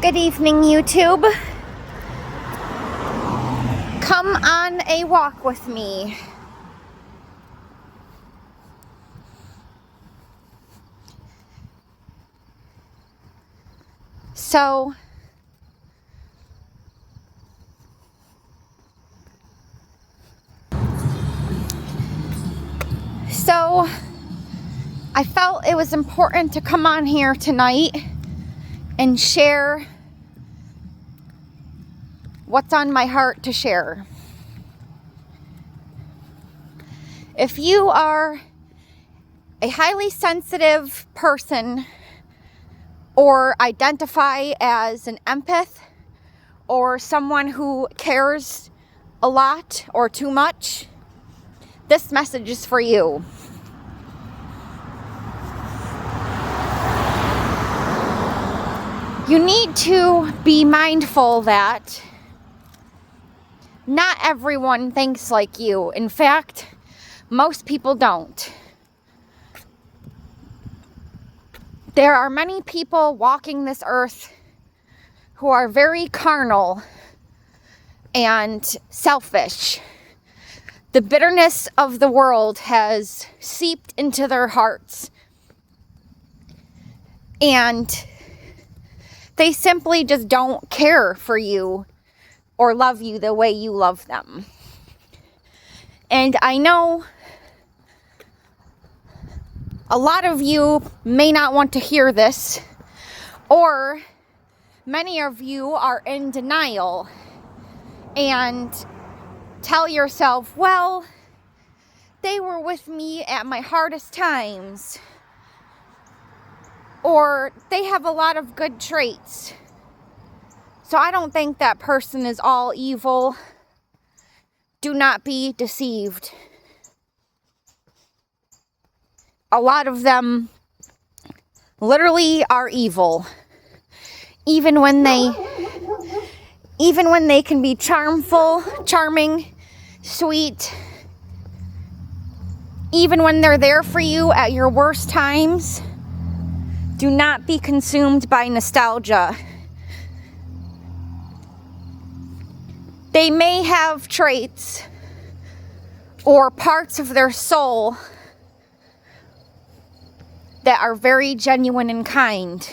Good evening, YouTube. Come on a walk with me. So, I felt it was important to come on here tonight and share what's on my heart to share. If you are a highly sensitive person or identify as an empath or someone who cares a lot or too much, this message is for you. You need to be mindful that not everyone thinks like you. In fact, most people don't. There are many people walking this earth who are very carnal and selfish. The bitterness of the world has seeped into their hearts, and they simply just don't care for you or love you the way you love them. And I know a lot of you may not want to hear this, or many of you are in denial and tell yourself, well, they were with me at my hardest times, or they have a lot of good traits, so I don't think that person is all evil. Do not be deceived. A lot of them literally are evil. Even when they can be charming, sweet, even when they're there for you at your worst times, do not be consumed by nostalgia. They may have traits or parts of their soul that are very genuine and kind.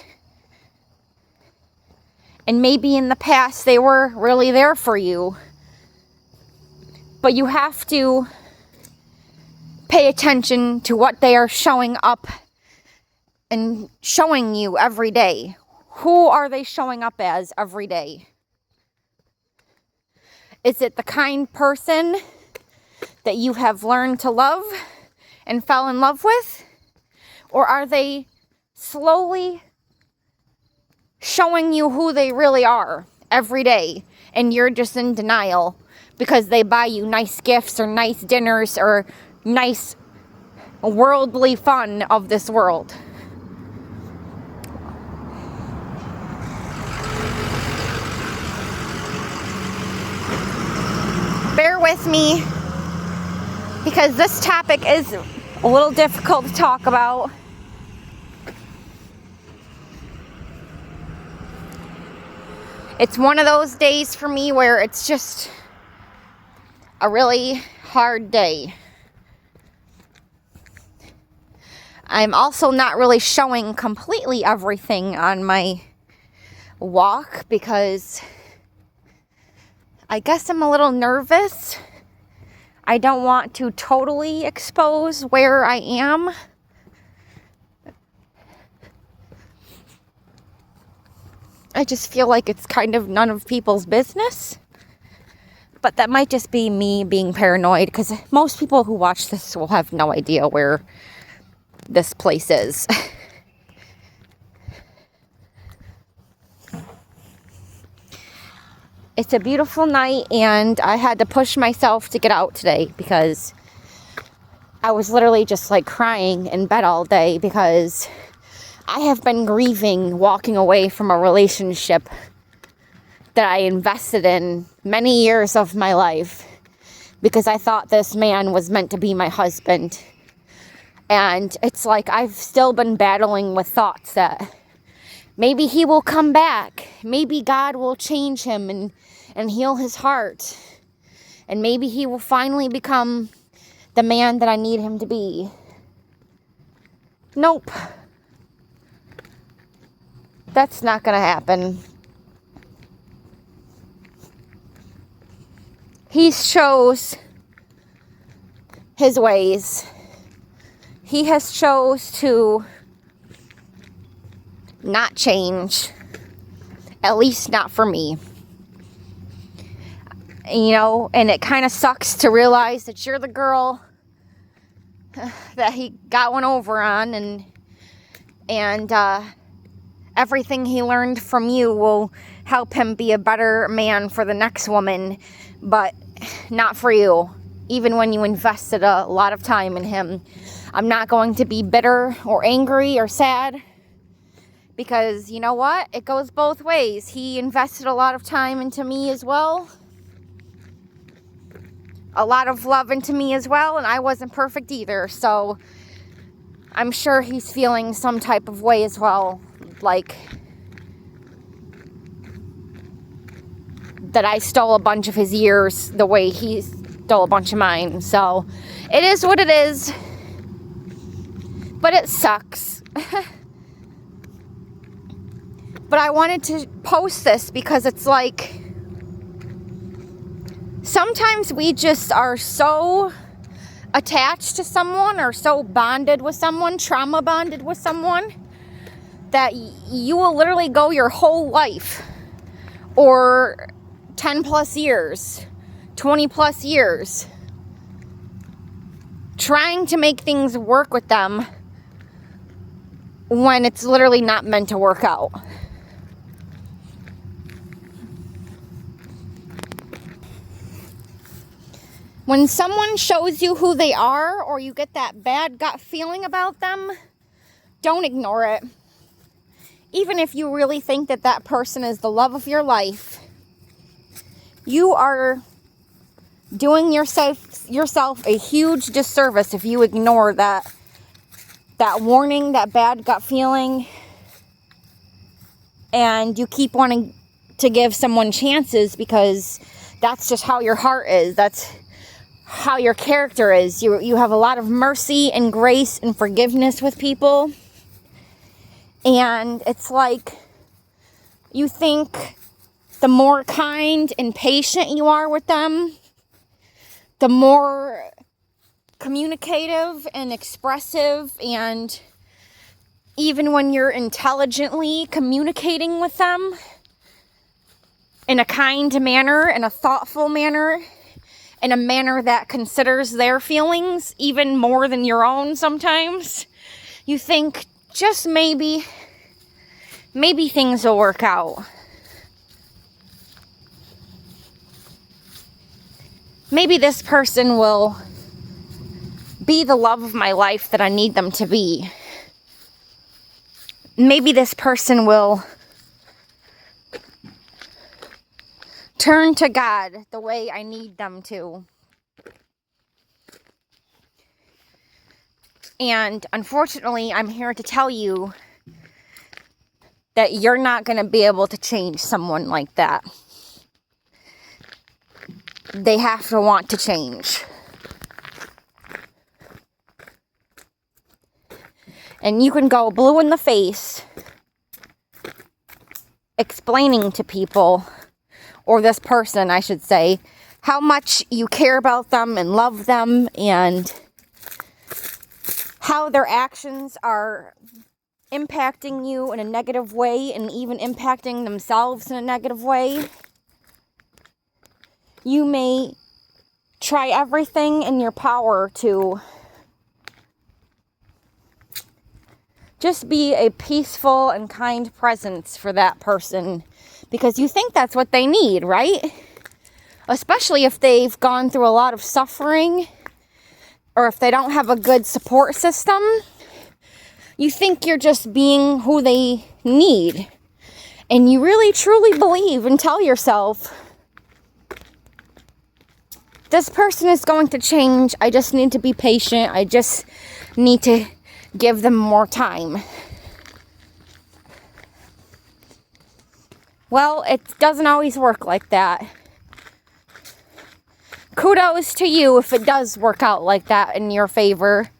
And maybe in the past they were really there for you. But you have to pay attention to what they are showing up and showing you every day. Who are they showing up as every day? Is it the kind person that you have learned to love and fell in love with? Or are they slowly showing you who they really are every day, and you're just in denial because they buy you nice gifts or nice dinners or nice worldly fun of this world? Bear with me, because this topic is a little difficult to talk about. It's one of those days for me where it's just a really hard day. I'm also not really showing completely everything on my walk because I guess I'm a little nervous. I don't want to totally expose where I am. I just feel like it's kind of none of people's business. But that might just be me being paranoid, because most people who watch this will have no idea where this place is. It's a beautiful night, and I had to push myself to get out today because I was literally just like crying in bed all day because I have been grieving walking away from a relationship that I invested in many years of my life because I thought this man was meant to be my husband. And it's like I've still been battling with thoughts that Maybe he will come back. Maybe God will change him and heal his heart. And maybe he will finally become the man that I need him to be. Nope. That's not going to happen. He chose his ways. He has chose to not change. At least not for me. You know, and it kind of sucks to realize that you're the girl that he got one over on, and everything he learned from you will help him be a better man for the next woman, but not for you, even when you invested a lot of time in him. I'm not going to be bitter or angry or sad, because you know what? It goes both ways. He invested a lot of time into me as well. A lot of love into me as well, and I wasn't perfect either, so I'm sure he's feeling some type of way as well, like that I stole a bunch of his years the way he stole a bunch of mine. So it is what it is, but it sucks. But I wanted to post this because it's like, sometimes we just are so attached to someone or so bonded with someone, trauma bonded with someone, that you will literally go your whole life, or 10 plus years, 20 plus years, trying to make things work with them when it's literally not meant to work out. When someone shows you who they are, or you get that bad gut feeling about them, don't ignore it. Even if you really think that that person is the love of your life, you are doing yourself a huge disservice if you ignore that warning, that bad gut feeling, and you keep wanting to give someone chances because that's just how your heart is. That's how your character is. You have a lot of mercy and grace and forgiveness with people. And it's like, you think the more kind and patient you are with them, the more communicative and expressive, and even when you're intelligently communicating with them in a kind manner, in a thoughtful manner, in a manner that considers their feelings even more than your own sometimes, you think, just maybe things will work out. Maybe this person will be the love of my life that I need them to be. Maybe this person will turn to God the way I need them to. And unfortunately, I'm here to tell you that you're not going to be able to change someone like that. They have to want to change. And you can go blue in the face explaining to people, or this person, I should say, how much you care about them and love them, and how their actions are impacting you in a negative way, and even impacting themselves in a negative way. You may try everything in your power to just be a peaceful and kind presence for that person, because you think that's what they need, right? Especially if they've gone through a lot of suffering, or if they don't have a good support system. You think you're just being who they need. And you really truly believe and tell yourself, this person is going to change. I just need to be patient. I just need to give them more time. Well, it doesn't always work like that. Kudos to you if it does work out like that in your favor.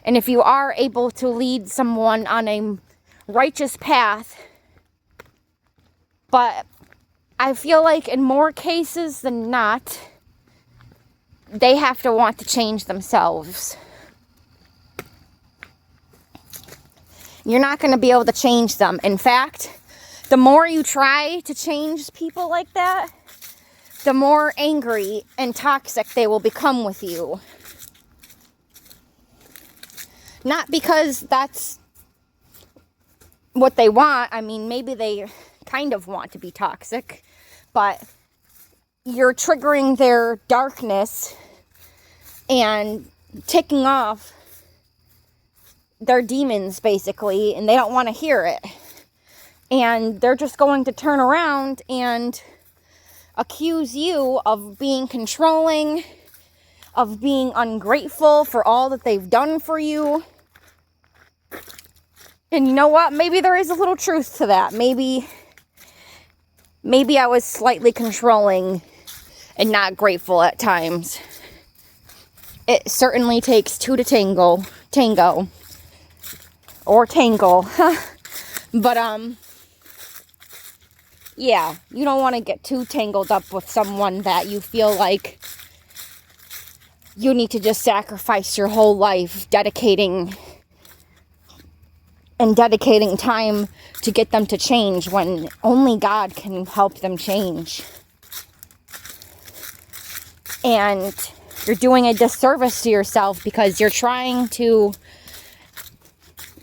And if you are able to lead someone on a righteous path. But I feel like in more cases than not, they have to want to change themselves. You're not going to be able to change them. In fact, the more you try to change people like that, the more angry and toxic they will become with you. Not because that's what they want. I mean, maybe they kind of want to be toxic, but you're triggering their darkness and ticking off their demons, basically, and they don't want to hear it. And they're just going to turn around and accuse you of being controlling, of being ungrateful for all that they've done for you. And you know what? Maybe there is a little truth to that. Maybe I was slightly controlling and not grateful at times. It certainly takes two to tango. Or tangle. But, yeah, you don't want to get too tangled up with someone that you feel like you need to just sacrifice your whole life dedicating time to get them to change when only God can help them change. And you're doing a disservice to yourself because you're trying to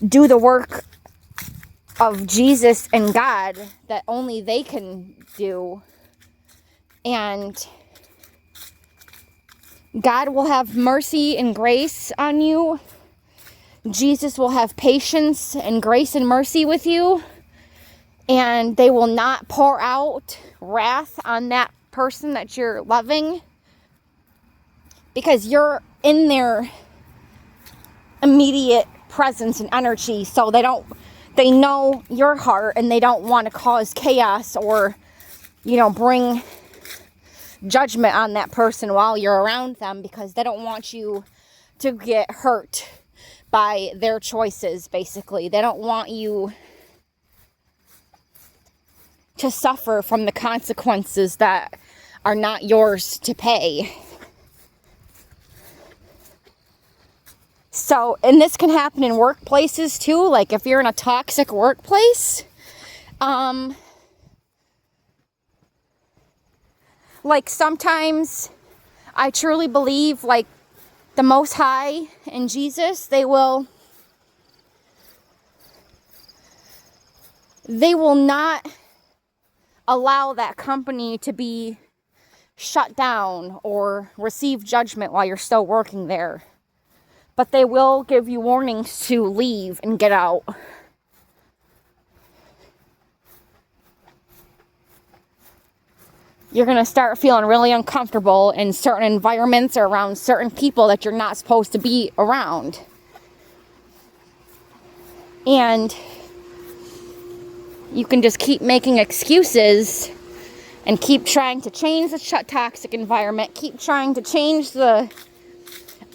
do the work of Jesus and God that only they can do. And God will have mercy and grace on you. Jesus will have patience and grace and mercy with you. And they will not pour out wrath on that person that you're loving. Because you're in their immediate presence and energy. So they know your heart and they don't want to cause chaos or, bring judgment on that person while you're around them, because they don't want you to get hurt by their choices, basically. They don't want you to suffer from the consequences that are not yours to pay. So, and this can happen in workplaces too. Like if you're in a toxic workplace, like sometimes I truly believe like the Most High and Jesus, they will not allow that company to be shut down or receive judgment while you're still working there. But they will give you warnings to leave and get out. You're going to start feeling really uncomfortable in certain environments or around certain people that you're not supposed to be around. And you can just keep making excuses and keep trying to change the toxic environment, keep trying to change the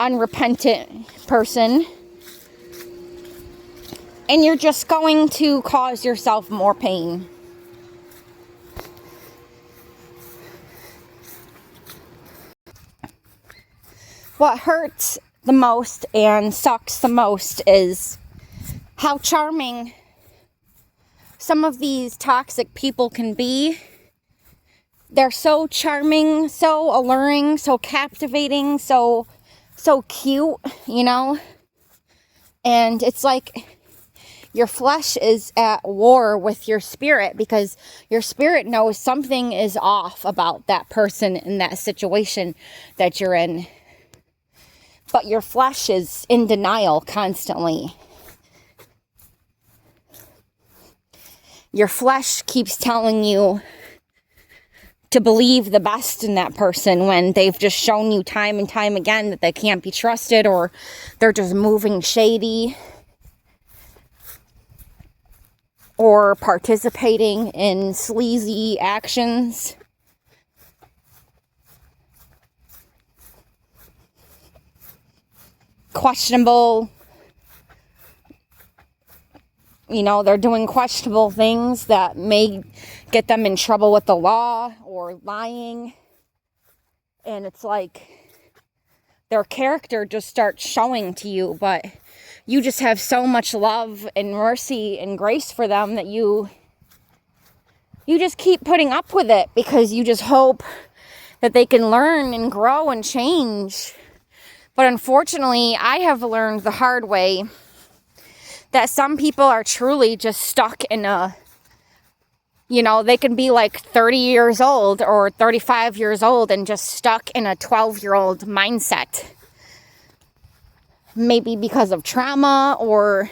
unrepentant person, and you're just going to cause yourself more pain. What hurts the most and sucks the most is how charming some of these toxic people can be. They're so charming, so alluring, so captivating, so cute, and it's like your flesh is at war with your spirit, because your spirit knows something is off about that person in that situation that you're in, but your flesh is in denial constantly. Your flesh keeps telling you to believe the best in that person when they've just shown you time and time again that they can't be trusted, or they're just moving shady, or participating in sleazy actions. Questionable, they're doing questionable things that may get them in trouble with the law or lying. And it's like their character just starts showing to you, but you just have so much love and mercy and grace for them that you just keep putting up with it because you just hope that they can learn and grow and change. But unfortunately, I have learned the hard way that some people are truly just stuck in they can be like 30 years old or 35 years old and just stuck in a 12-year-old mindset. Maybe because of trauma or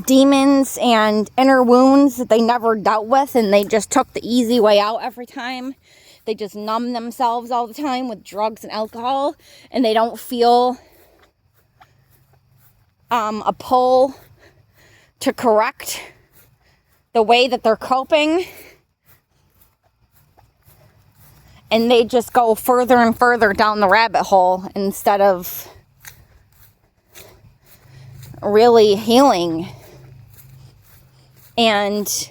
demons and inner wounds that they never dealt with, and they just took the easy way out every time. They just numb themselves all the time with drugs and alcohol, and they don't feel a pull to correct the way that they're coping. And they just go further and further down the rabbit hole instead of really healing. And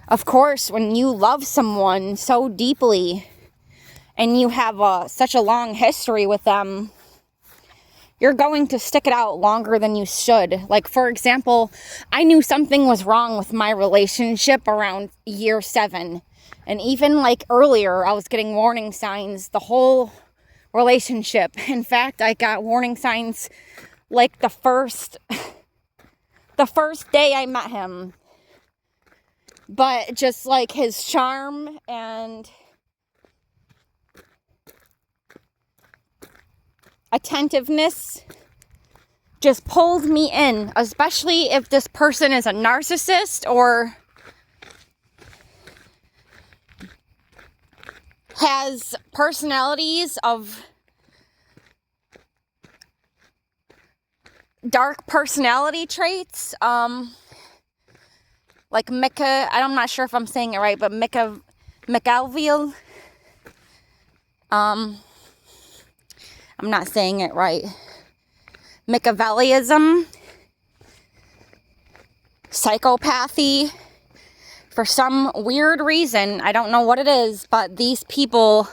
of course, when you love someone so deeply and you have such a long history with them, you're going to stick it out longer than you should. Like, for example, I knew something was wrong with my relationship around year 7. And even like earlier, I was getting warning signs the whole relationship. In fact, I got warning signs like the first day I met him. But just like his charm and attentiveness just pulled me in, especially if this person is a narcissist or has personalities of dark personality traits, like Mika, I'm not sure if I'm saying it right, but Machiavelli, I'm not saying it right, Machiavellism, psychopathy. For some weird reason, I don't know what it is, but these people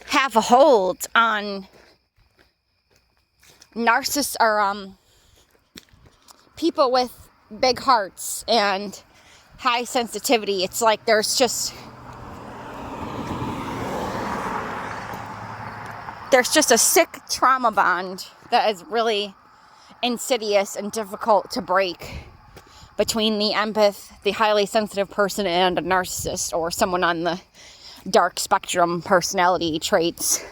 have a hold on narcissists or people with big hearts and high sensitivity. It's like there's just a sick trauma bond that is really insidious and difficult to break between the highly sensitive person, and a narcissist or someone on the dark spectrum personality traits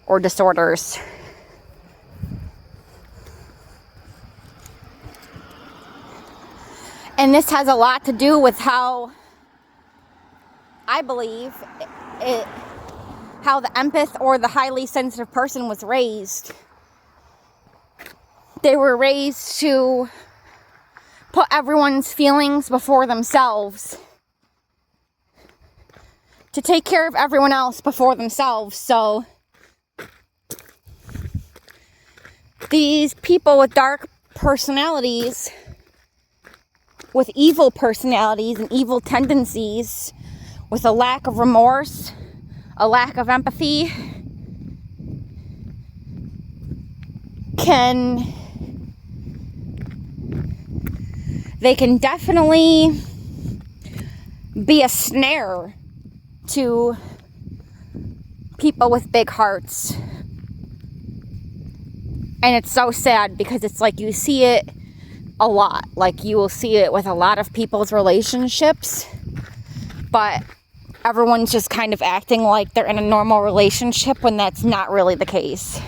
or disorders. And this has a lot to do with how I believe how the empath or the highly sensitive person was raised. They were raised to put everyone's feelings before themselves, to take care of everyone else before themselves. So these people with dark personalities, with evil personalities and evil tendencies, with a lack of remorse, a lack of empathy, they can definitely be a snare to people with big hearts. And it's so sad because it's like you see it a lot. Like you will see it with a lot of people's relationships, but everyone's just kind of acting like they're in a normal relationship when that's not really the case.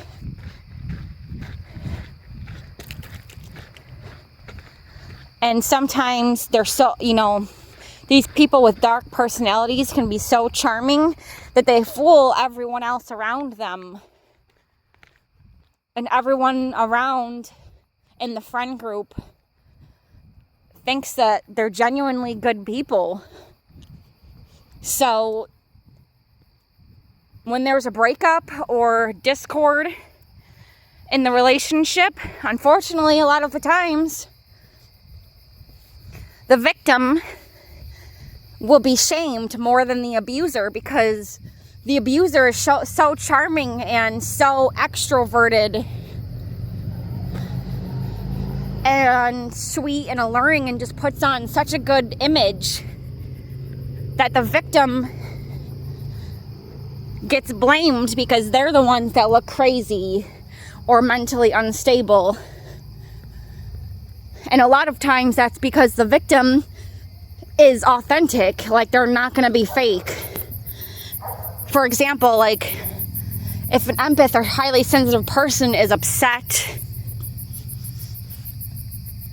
And sometimes they're so, these people with dark personalities can be so charming that they fool everyone else around them And everyone around in the friend group thinks that they're genuinely good people. So when there's a breakup or discord in the relationship, unfortunately, a lot of the times, the victim will be shamed more than the abuser, because the abuser is so charming and so extroverted and sweet and alluring and just puts on such a good image that the victim gets blamed because they're the ones that look crazy or mentally unstable. And a lot of times that's because the victim is authentic, like they're not going to be fake. For example, like if an empath or highly sensitive person is upset,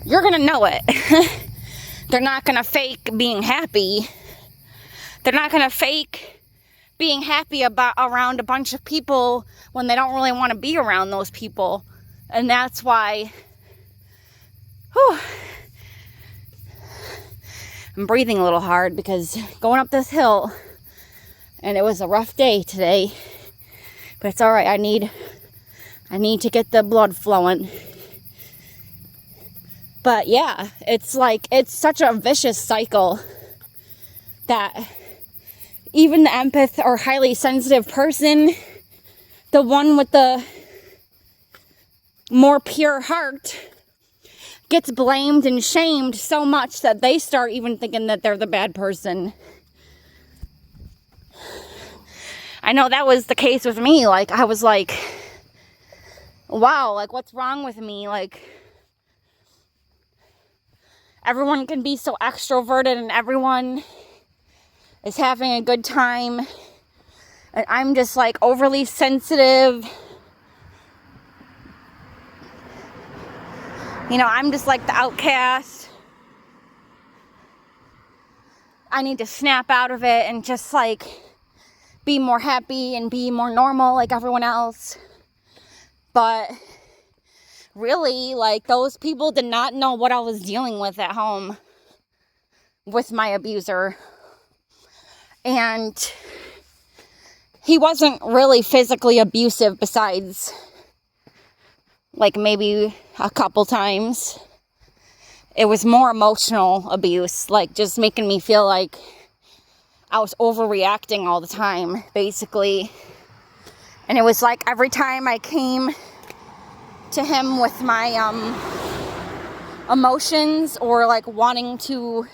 you're going to know it. They're not going to fake being happy. They're not going to fake being happy around a bunch of people when they don't really want to be around those people. And that's why I'm breathing a little hard because going up this hill, and it was a rough day today, but it's all right. I need to get the blood flowing. But yeah, it's such a vicious cycle that even the empath or highly sensitive person, the one with the more pure heart, gets blamed and shamed so much that they start even thinking that they're the bad person. I know that was the case with me. Like, I was like, wow, like, what's wrong with me? Like, everyone can be so extroverted and everyone is having a good time, and I'm just like overly sensitive. You know, I'm just like the outcast. I need to snap out of it and just like be more happy and be more normal like everyone else. But really, like, those people did not know what I was dealing with at home with my abuser. And he wasn't really physically abusive besides like maybe a couple times. It was more emotional abuse, like just making me feel like I was overreacting all the time, basically. And it was like every time I came to him with my emotions or like wanting to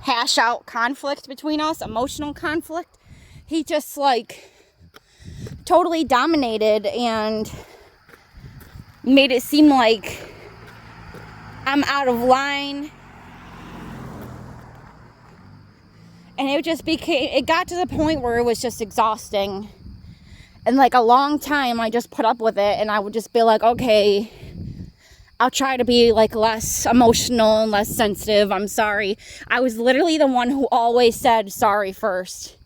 hash out conflict between us, emotional conflict, he just like totally dominated and made it seem like I'm out of line. And it got to the point where it was just exhausting. And like a long time I just put up with it, and I would just be like, okay, I'll try to be like less emotional and less sensitive. I'm sorry. I was literally the one who always said sorry first.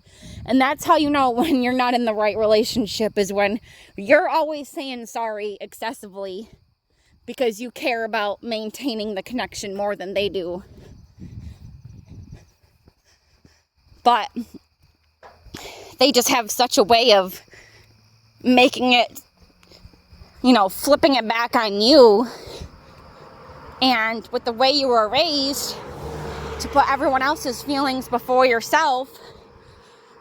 And that's how you know when you're not in the right relationship, is when you're always saying sorry excessively because you care about maintaining the connection more than they do. But they just have such a way of making it, you know, flipping it back on you. And with the way you were raised to put everyone else's feelings before yourself,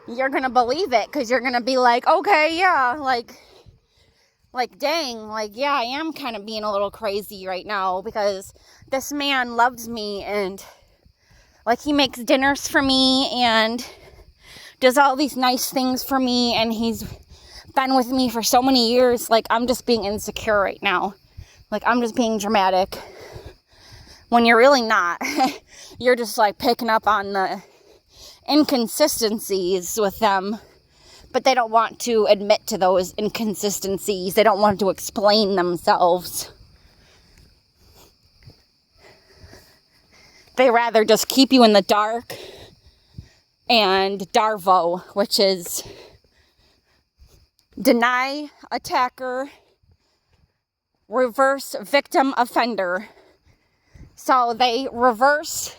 you're going to believe it, because you're going to be like, okay, yeah, like dang, like, yeah, I am kind of being a little crazy right now because this man loves me and like he makes dinners for me and does all these nice things for me, and he's been with me for so many years. Like, I'm just being insecure right now. Like, I'm just being dramatic. When you're really not. You're just like picking up on the inconsistencies with them. But they don't want to admit to those inconsistencies. They don't want to explain themselves. They rather just keep you in the dark and Darvo, which is deny attacker, reverse victim offender. So they reverse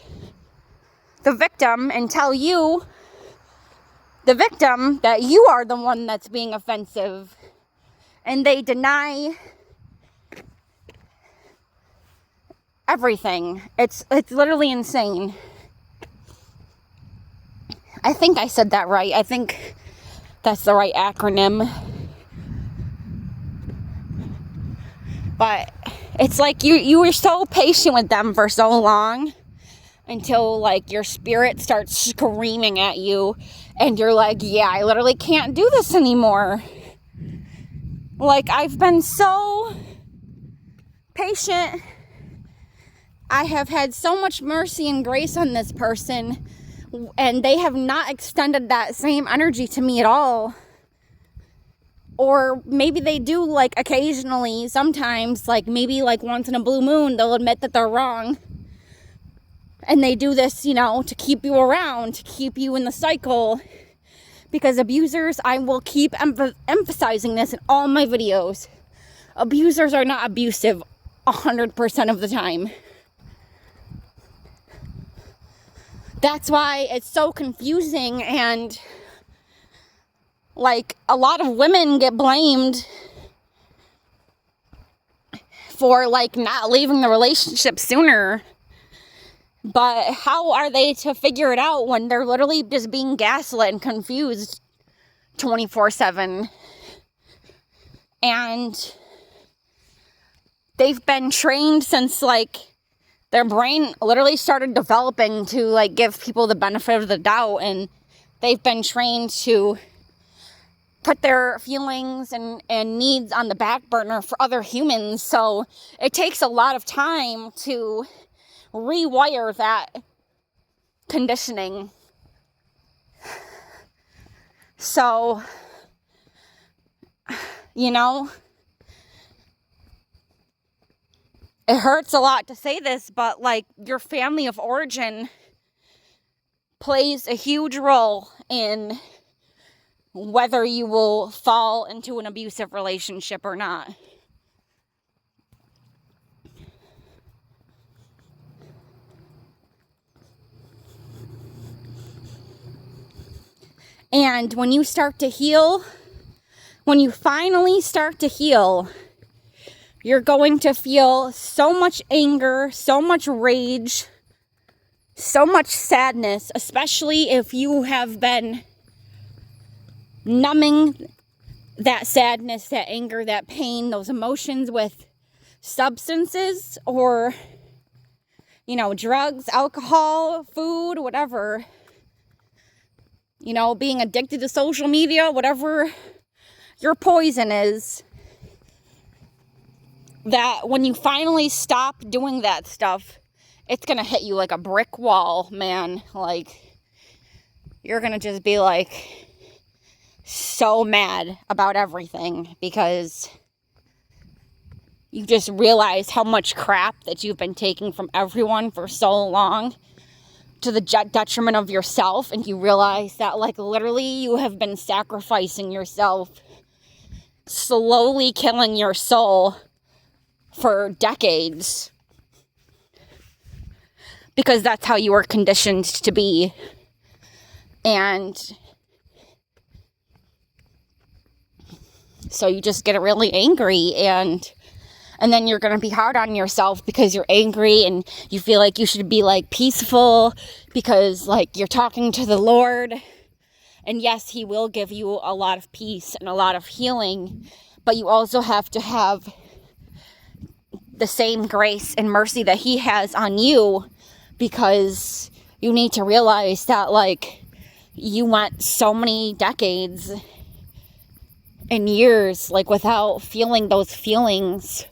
the victim and tell you, the victim, that you are the one that's being offensive. And they deny everything. It's literally insane. I think I said that right. I think that's the right acronym. But it's like you were so patient with them for so long until like your spirit starts screaming at you and you're like, yeah, I literally can't do this anymore. Like, I've been so patient. I have had so much mercy and grace on this person, and they have not extended that same energy to me at all. Or maybe they do, like, occasionally, sometimes, like, maybe, like, once in a blue moon, they'll admit that they're wrong. And they do this, you know, to keep you around, to keep you in the cycle. Because abusers, I will keep emphasizing this in all my videos. Abusers are not abusive 100% of the time. That's why it's so confusing, and like a lot of women get blamed for like not leaving the relationship sooner. But how are they to figure it out when they're literally just being gaslit and confused 24/7? And they've been trained since like their brain literally started developing to like give people the benefit of the doubt, and they've been trained to put their feelings and needs on the back burner for other humans. So it takes a lot of time to rewire that conditioning. So, you know, it hurts a lot to say this, but like your family of origin plays a huge role in whether you will fall into an abusive relationship or not. And when you start to heal, when you finally start to heal, you're going to feel so much anger, so much rage, so much sadness, especially if you have been numbing that sadness, that anger, that pain, those emotions with substances or, you know, drugs, alcohol, food, whatever. You know, being addicted to social media, whatever your poison is. That when you finally stop doing that stuff, it's gonna hit you like a brick wall, man. Like, you're gonna just be like so mad about everything because you just realize how much crap that you've been taking from everyone for so long, to the detriment of yourself, and you realize that like literally you have been sacrificing yourself, slowly killing your soul for decades, because that's how you were conditioned to be. And so you just get really angry, and then you're going to be hard on yourself because you're angry and you feel like you should be like peaceful because like you're talking to the Lord. And yes, he will give you a lot of peace and a lot of healing, but you also have to have the same grace and mercy that he has on you, because you need to realize that like you went so many decades and years like without feeling those feelings,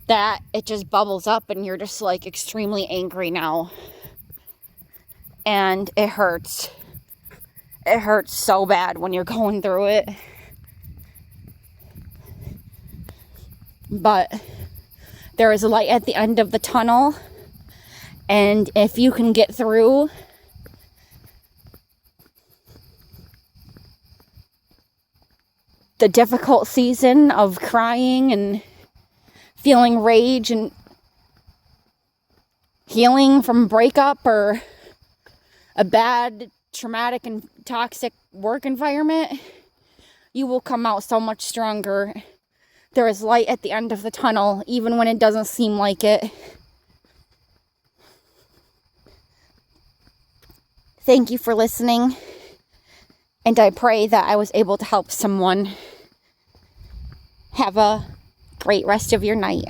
that it just bubbles up and you're just like extremely angry now. And it hurts. It hurts so bad when you're going through it. But there is a light at the end of the tunnel. And if you can get through the difficult season of crying and feeling rage and healing from a breakup or a bad, traumatic, and toxic work environment, you will come out so much stronger. There is light at the end of the tunnel, even when it doesn't seem like it. Thank you for listening, and I pray that I was able to help someone. Have a great rest of your night.